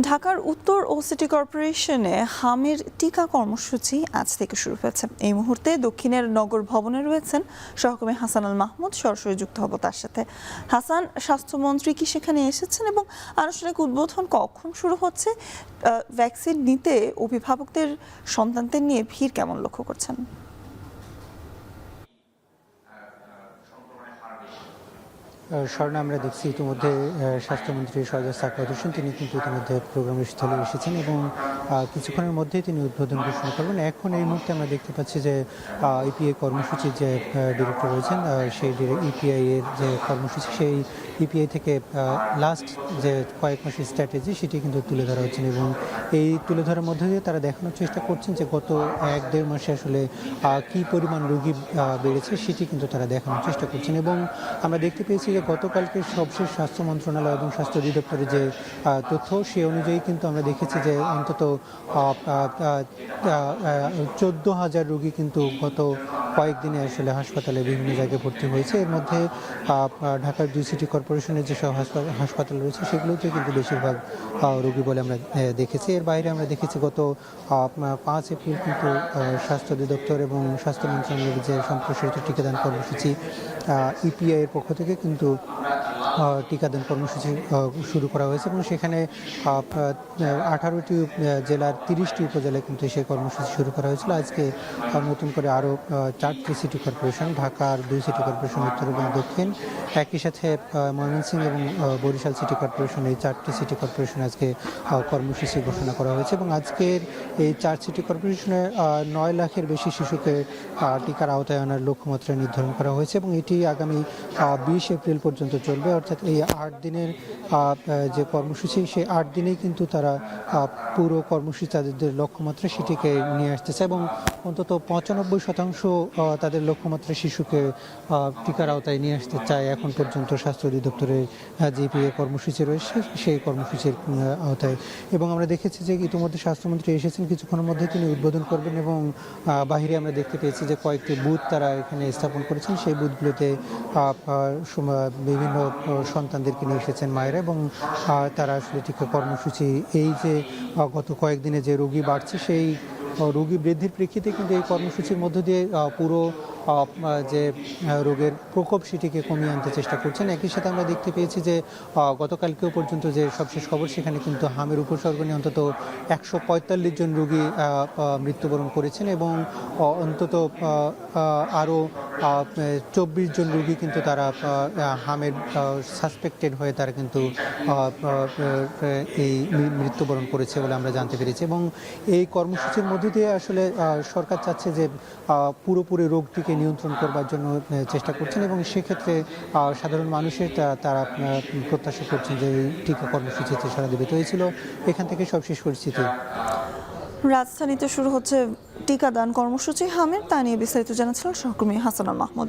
ঢাকার উত্তর ও সিটি কর্পোরেশনে হামের টিকা কর্মসূচি আজ থেকে শুরু হয়েছে। এই মুহূর্তে দক্ষিণের নগর ভবনে রয়েছেন সহকর্মী হাসান আল মাহমুদ। সরাসরি যুক্ত হব তার সাথে। হাসান, স্বাস্থ্যমন্ত্রী কি সেখানে এসেছেন এবং আনুষ্ঠানিক উদ্বোধন কখন শুরু হচ্ছে? ভ্যাকসিন নিতে অভিভাবকদের সন্তানদের নিয়ে ভিড় কেমন লক্ষ্য করছেন? স্বর্ণা, আমরা দেখছি ইতিমধ্যে স্বাস্থ্যমন্ত্রী সরদার সাকাওয়াত হোসেন তিনি কিন্তু ইতিমধ্যে প্রোগ্রামের স্থলে এসেছেন এবং কিছুক্ষণের মধ্যেই তিনি উদ্বোধন ঘোষণা করবেন। এখন এই মুহূর্তে আমরা দেখতে পাচ্ছি যে ইপিআই কর্মসূচির যে ডিরেক্টর রয়েছেন সেই ইপিআই এর যে কর্মসূচি, সেই ইপিআই থেকে লাস্ট যে কয়েক মাসের স্ট্র্যাটেজি সেটি কিন্তু তুলে ধরা হচ্ছেন এবং এই তুলে ধরার মধ্যে দিয়ে তারা দেখানোর চেষ্টা করছেন যে গত 1-1.5 মাসে আসলে কী পরিমাণ রোগী বেড়েছে সেটি কিন্তু তারা দেখানোর চেষ্টা করছেন। এবং আমরা দেখতে পেয়েছি যে গতকালকে সবশেষ স্বাস্থ্য মন্ত্রণালয় এবং স্বাস্থ্য অধিদপ্তরের যে তথ্য সেই অনুযায়ী কিন্তু আমরা দেখেছি যে অন্তত 14,000 রোগী কিন্তু গত কয়েকদিনে আসলে হাসপাতালে বিভিন্ন জায়গায় ভর্তি হয়েছে। এর মধ্যে ঢাকার 2 সিটি কর্পোরেশনের যেসব হাসপাতাল রয়েছে সেগুলোতে কিন্তু বেশিরভাগ রোগী বলে আমরা দেখেছি। এর বাইরে আমরা দেখেছি গত 5 এপ্রিল কিন্তু স্বাস্থ্য অধিদপ্তর এবং স্বাস্থ্য মন্ত্রণালয়ের যে সম্প্রসারিত টিকাদান কর্মসূচি ইপিআই এর পক্ষ থেকে কিন্তু টিকাদান কর্মসূচি শুরু করা হয়েছে এবং সেখানে 18টি জেলার 30টি উপজেলায় কিন্তু সেই কর্মসূচি শুরু করা হয়েছিল। আজকে নতুন করে আরও 4টি সিটি কর্পোরেশন, ঢাকার 2 সিটি কর্পোরেশন উত্তর এবং দক্ষিণ, একই সাথে ময়মনসিংহ এবং বরিশাল সিটি কর্পোরেশন, এই 4টি সিটি কর্পোরেশন আজকে কর্মসূচি ঘোষণা করা হয়েছে এবং আজকের এই 4 সিটি কর্পোরেশনে 9 লাখের বেশি শিশুকে টিকার আওতায় আনার লক্ষ্যমাত্রা নির্ধারণ করা হয়েছে এবং এটি আগামী 20 এপ্রিল পর্যন্ত চলবে। অর্থাৎ এই 8 দিনের যে কর্মসূচি, সেই 8 দিনেই কিন্তু তারা পুরো কর্মসূচি তাদের লক্ষ্যমাত্রা সেটিকে নিয়ে আসতেছে এবং অন্তত 95% তাদের লক্ষ্যমাত্রা শিশুকে টিকার আওতায় নিয়ে আসতে চায় এখন পর্যন্ত স্বাস্থ্য অধিদপ্তরের যে ইপিআই কর্মসূচি রয়েছে সেই কর্মসূচির আওতায়। এবং আমরা দেখেছি যে ইতিমধ্যে স্বাস্থ্যমন্ত্রী এসেছেন, কিছুক্ষণের মধ্যে তিনি উদ্বোধন করবেন এবং বাহিরে আমরা দেখতে পেয়েছি যে কয়েকটি বুথ তারা এখানে স্থাপন করেছেন। সেই বুথগুলোতে বিভিন্ন সন্তানদেরকে নিয়ে এসেছেন মায়েরা এবং তারা আসলে টিকা কর্মসূচি, এই যে গত কয়েকদিনে যে রোগী বাড়ছে সেই রোগী বৃদ্ধির প্রেক্ষিতে কিন্তু এই কর্মসূচির মধ্য দিয়ে পুরো যে রোগের প্রকোপ সেটিকে কমিয়ে আনতে চেষ্টা করছেন। একই সাথে আমরা দেখতে পেয়েছি যে গতকালকেও পর্যন্ত যে সবশেষ খবর, সেখানে কিন্তু হামের উপসর্গ নিয়ে অন্তত 145 জন রোগী মৃত্যুবরণ করেছেন এবং অন্তত আরও 24 জন রোগী কিন্তু তারা হামের সাসপেক্টেড হয়ে তারা কিন্তু এই মৃত্যুবরণ করেছে বলে আমরা জানতে পেরেছি। এবং এই কর্মসূচির মধ্য দিয়ে আসলে সরকার চাচ্ছে যে পুরোপুরি রোগটিকে নিয়ন্ত্রণ করবার জন্য চেষ্টা করছেন এবং সেক্ষেত্রে সাধারণ মানুষের তারা প্রত্যাশা করছেন যে এই টিকা কর্মসূচিতে সাড়া দেবে। তো এই ছিল এখান থেকে সবশেষ পরিস্থিতি। রাজধানীতে শুরু হচ্ছে টিকাদান কর্মসূচি হামের, তা নিয়ে বিস্তারিত জানাচ্ছিলেন সহকর্মী হাসান আল মাহমুদ।